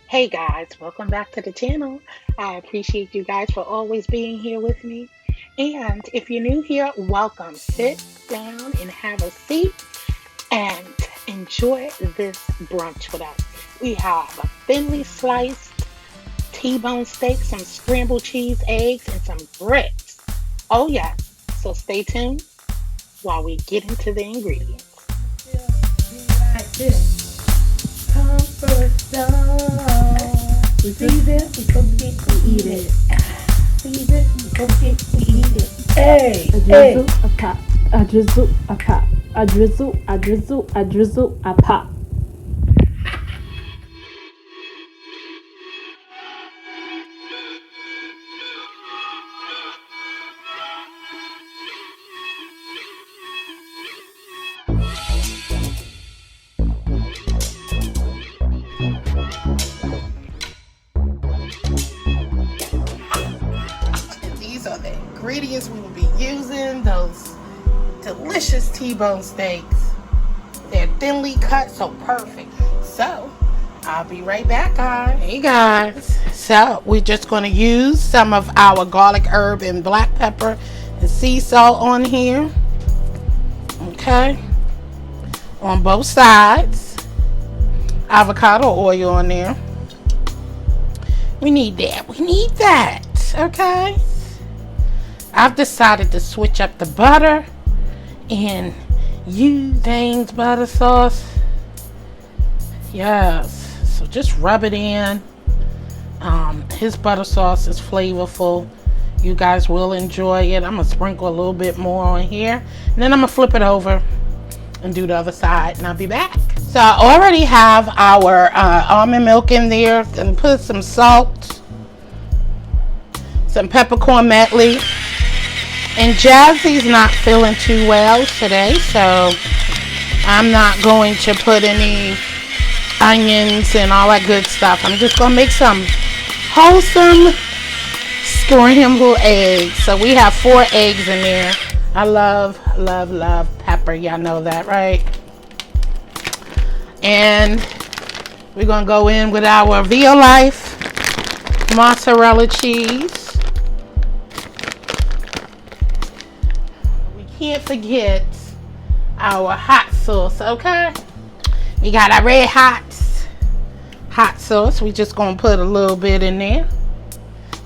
Hey guys, welcome back to the channel. I appreciate you guys for always being here with me. And if you're new here, welcome. Sit down and have a seat and enjoy this brunch with us. We have a thinly sliced T-bone steak, some scrambled cheese, eggs, and some grits. Oh, yes. So stay tuned while we get into the ingredients. Like this. Comfort zone. We see it, we cook it, we eat it. See it, we cook it, we eat it. Hey, A hey. drizzle, a pop, a drizzle, a pop, a drizzle, a drizzle, a drizzle, a pop. These are the ingredients we will be using. Those delicious T-bone steaks. They're thinly cut, so perfect. So, I'll be right back, guys. Hey, guys. So, we're just going to use some of our garlic, herb, and black pepper and sea salt on here. Okay. On both sides. Avocado oil on there. We need that. We need that. Okay. I've decided to switch up the butter and use Dane's butter sauce. Yes. So just rub it in. His butter sauce is flavorful. You guys will enjoy it. I'm going to sprinkle a little bit more on here. And then I'm going to flip it over and do the other side. And I'll be back. So I already have our almond milk in there. And put some salt. Some peppercorn medley. And Jazzy's not feeling too well today, so I'm not going to put any onions and all that good stuff. I'm just going to make some wholesome scrambled eggs. So we have 4 eggs in there. I love, love, love pepper. Y'all know that, right? And we're going to go in with our Via Life mozzarella cheese. Can't forget our hot sauce, okay? We got our red hot sauce. We just gonna put a little bit in there.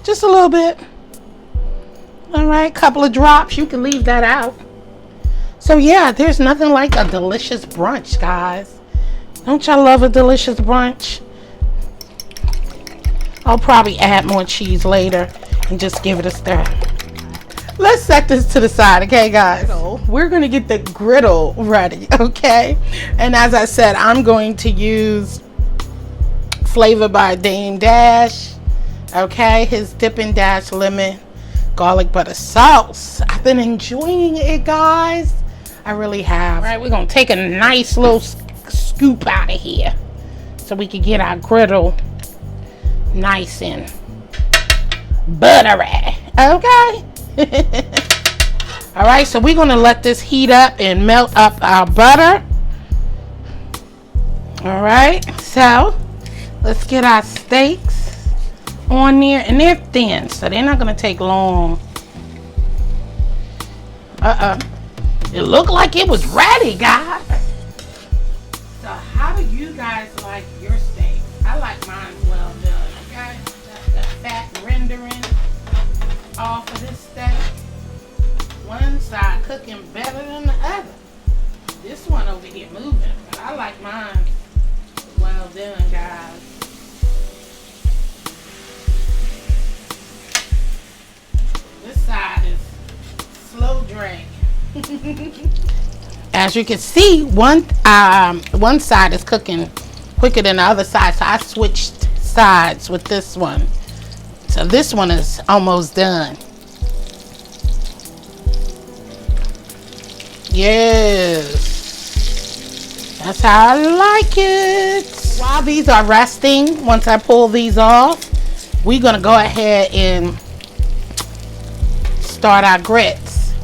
Just a little bit. Alright, couple of drops. You can leave that out. So yeah, there's nothing like a delicious brunch, guys. Don't y'all love a delicious brunch? I'll probably add more cheese later and just give it a stir. Let's set this to the side, okay, guys? We're going to get the griddle ready, okay? And as I said, I'm going to use Flavor by Dame Dash, okay? His Dippin' Dash Lemon Garlic Butter Sauce. I've been enjoying it, guys. I really have. All right, we're going to take a nice little scoop out of here so we can get our griddle nice and buttery, okay? All right, so we're gonna let this heat up and melt up our butter. All right, so let's get our steaks on there, and they're thin, so they're not gonna take long. It looked like it was ready, guys. So how do you guys like your steak? I like mine well done, okay? The fat rendering off of this steak. One side cooking better than the other. This one over here moving, but I like mine well done, guys. This side is slow drag. As you can see, one side is cooking quicker than the other side, so I switched sides with this one. So this one is almost done. Yes. That's how I like it. While these are resting, once I pull these off, we're going to go ahead and start our grits.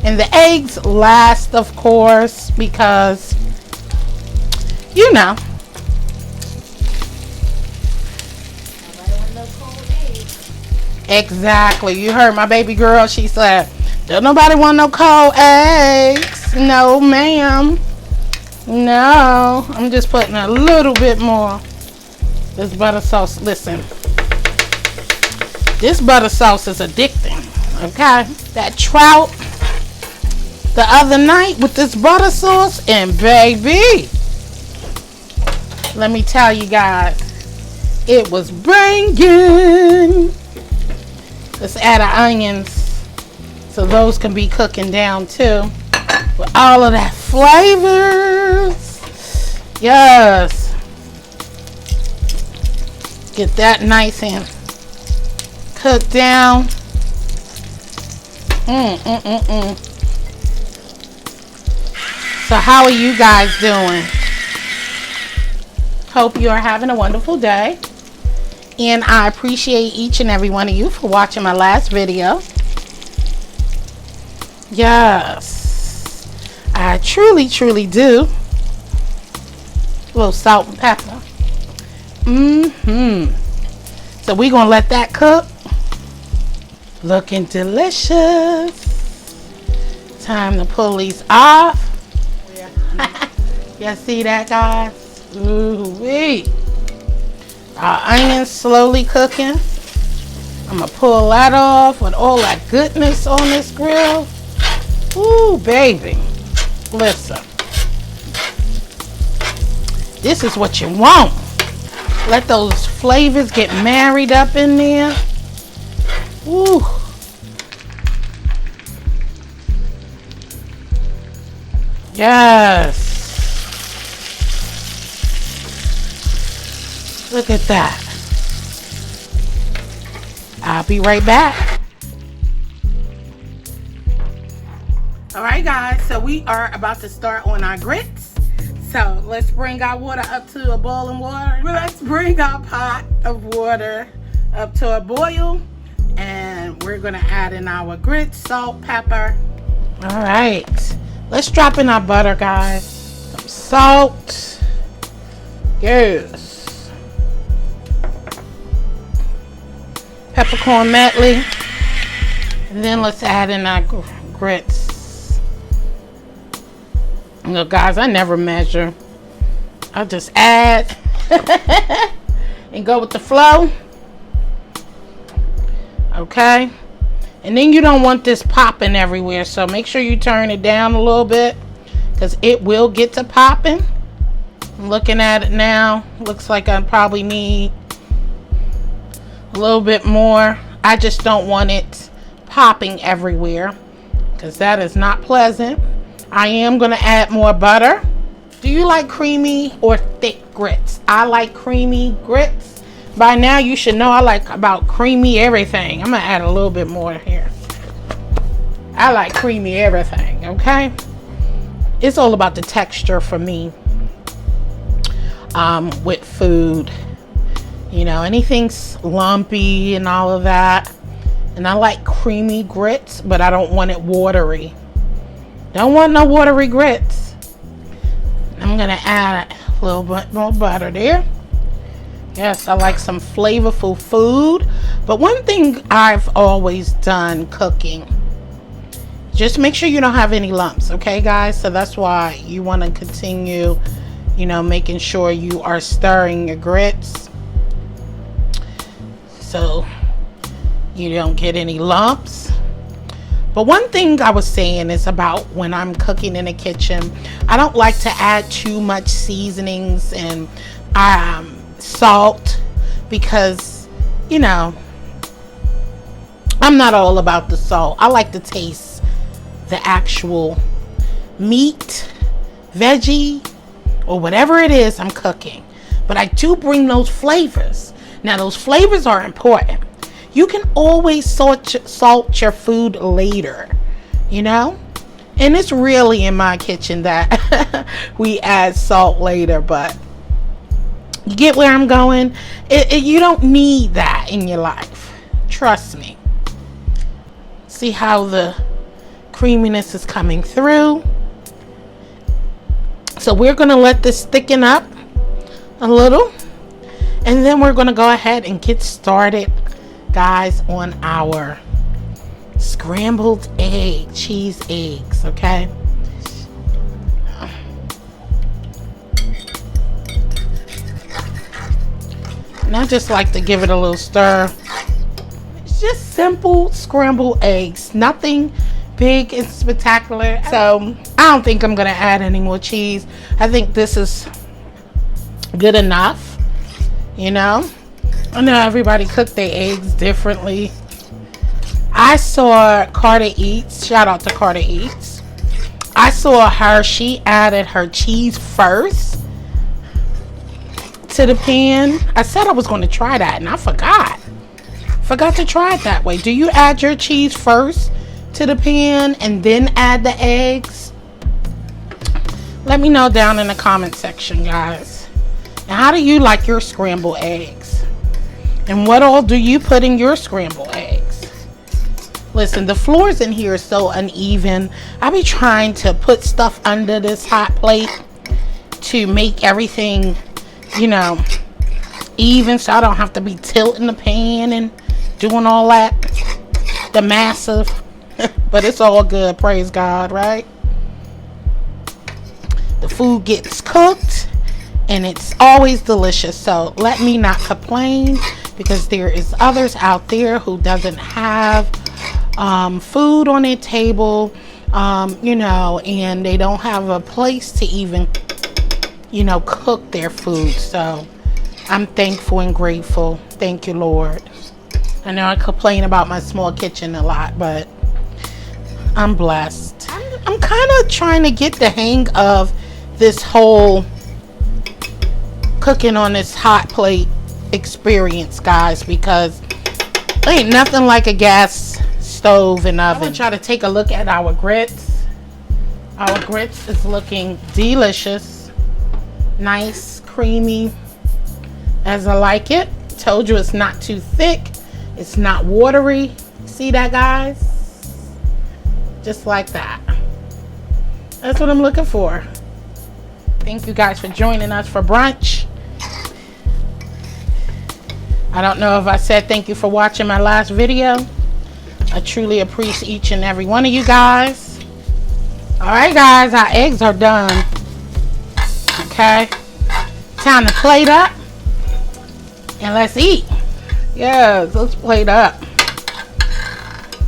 And the eggs last, of course, because, you know, Exactly. You heard my baby girl. She said, don't nobody want no cold eggs. No, ma'am. No. I'm just putting a little bit more. This butter sauce, listen. This butter sauce is addicting. Okay? That trout the other night with this butter sauce, and baby, let me tell you guys, it was banging. Let's add our onions so those can be cooking down too with all of that flavors. Yes. Get that nice and cooked down. So how are you guys doing? Hope you are having a wonderful day. And I appreciate each and every one of you for watching my last video. Yes. I truly, truly do. A little salt and pepper. So we're going to let that cook. Looking delicious. Time to pull these off. Y'all see that, guys? Ooh-wee. Our onions slowly cooking. I'm going to pull that off with all that goodness on this grill. Ooh, baby. Listen. This is what you want. Let those flavors get married up in there. Ooh. Yes. Look at that. I'll be right back. All right, guys. So we are about to start on our grits. So let's bring our water up to a boiling water. Let's bring our pot of water up to a boil. And we're going to add in our grits, salt, pepper. All right. Let's drop in our butter, guys. Some salt. Yes. Peppercorn medley. And then let's add in our grits. Look, guys, I never measure. I just add and go with the flow. Okay. And then you don't want this popping everywhere, so make sure you turn it down a little bit because it will get to popping. I'm looking at it now. Looks like I probably need a little bit more. I just don't want it popping everywhere because that is not pleasant. I am going to add more butter. Do you like creamy or thick grits? I like creamy grits. By now you should know I like about creamy everything. I'm going to add a little bit more here. I like creamy everything, okay? It's all about the texture for me with food. You know, anything's lumpy and all of that. And I like creamy grits, but I don't want it watery. Don't want no watery grits. I'm going to add a little bit more butter there. Yes, I like some flavorful food. But one thing I've always done cooking, just make sure you don't have any lumps, okay, guys? So that's why you want to continue, you know, making sure you are stirring your grits so you don't get any lumps. But one thing I was saying is about when I'm cooking in the kitchen, I don't like to add too much seasonings and salt because, you know, I'm not all about the salt. I like to taste the actual meat, veggie, or whatever it is I'm cooking. But I do bring those flavors. Now, those flavors are important. You can always salt your food later, you know? And it's really in my kitchen that we add salt later, but you get where I'm going? You don't need that in your life. Trust me. See how the creaminess is coming through? So we're going to let this thicken up a little. And then we're going to go ahead and get started guys, on our scrambled cheese eggs, okay? And I just like to give it a little stir. It's just simple scrambled eggs, nothing big and spectacular. So I don't think I'm gonna add any more cheese. I think this is good enough. You know, I know everybody cook their eggs differently. I saw Carter Eats, shout out to Carter Eats. I saw her, she added her cheese first to the pan. I said I was going to try that and I forgot to try it that way. Do you add your cheese first to the pan and then add the eggs? Let me know down in the comment section, guys. Now, how do you like your scrambled eggs? And what all do you put in your scrambled eggs? Listen, the floors in here are so uneven. I be trying to put stuff under this hot plate to make everything, you know, even, so I don't have to be tilting the pan and doing all that, the massive. But it's all good, praise God, right? The food gets cooked and it's always delicious. So let me not complain, because there is others out there who doesn't have food on their table, you know, and they don't have a place to even, you know, cook their food. So I'm thankful and grateful. Thank you, Lord. I know I complain about my small kitchen a lot, but I'm blessed. I'm kind of trying to get the hang of this whole cooking on this hot plate experience, guys, because ain't nothing like a gas stove and oven. I'm gonna try to take a look at our grits. Our grits is looking delicious, nice, creamy, as I like it. Told you it's not too thick, it's not watery. See that, guys? Just like that. That's what I'm looking for. Thank you guys for joining us for brunch. I don't know if I said thank you for watching my last video. I truly appreciate each and every one of you guys. Alright, guys, our eggs are done. Okay, time to plate up and let's eat. Yes, let's plate up.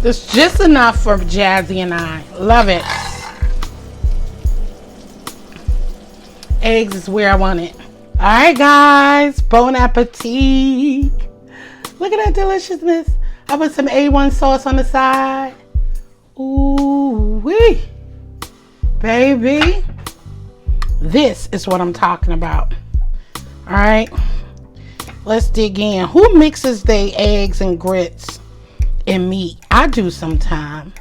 There's just enough for Jazzy and I. Love it. Eggs is where I want it. Alright, guys, bon appetit. Look at that deliciousness. I put some A1 sauce on the side. Ooh wee, baby, this is what I'm talking about. All right, let's dig in. Who mixes their eggs and grits and meat? I do sometime.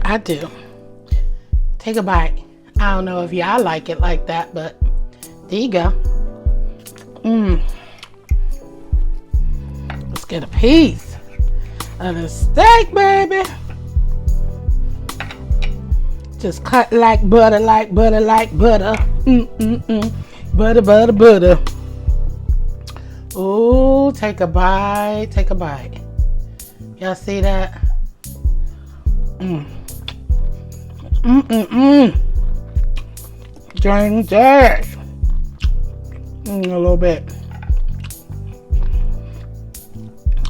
I do. Take a bite. I don't know if y'all like it like that, but there you go. Let's get a piece of the steak, baby. Just cut like butter, like butter, like butter. Butter, butter, butter. Oh, take a bite, take a bite. Y'all see that? Drain that. A little bit.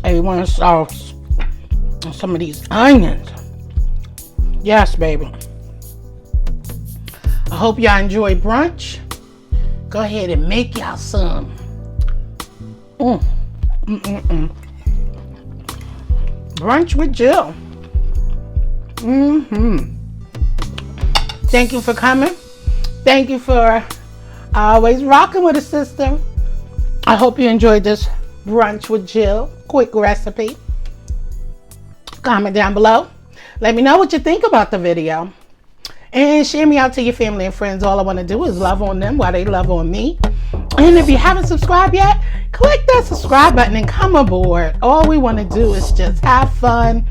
A1 sauce on some of these onions. Yes, baby. I hope y'all enjoy brunch. Go ahead and make y'all some. Brunch with Jill. Thank you for coming. Thank you for always rocking with a sister. I hope you enjoyed this brunch with Jill quick recipe. Comment down below. Let me know what you think about the video. And share me out to your family and friends. All I want to do is love on them while they love on me. And if you haven't subscribed yet, click that subscribe button and come aboard. All we want to do is just have fun,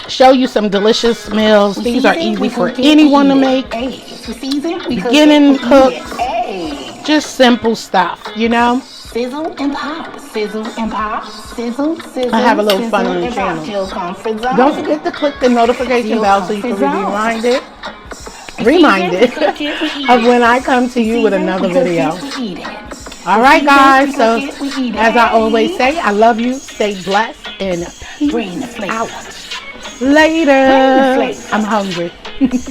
show you some delicious meals. These are easy for anyone to make. Beginning cooks, just simple stuff, you know. Sizzle and pop, sizzle and pop, sizzle, sizzle. I have a little fun on the and pop. channel. Jill Comfort Zone. Don't forget to click the notification bell so you can be reminded of when I come to you with another video. All right, guys. So, as I always say, I love you. Stay blessed and peace out. Later. I'm hungry.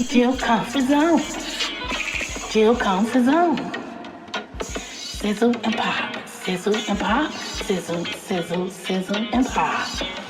Jill Comfort Zone. Jill Comfort Zone. Sizzle and pop, sizzle and pop, sizzle, sizzle, sizzle and pop.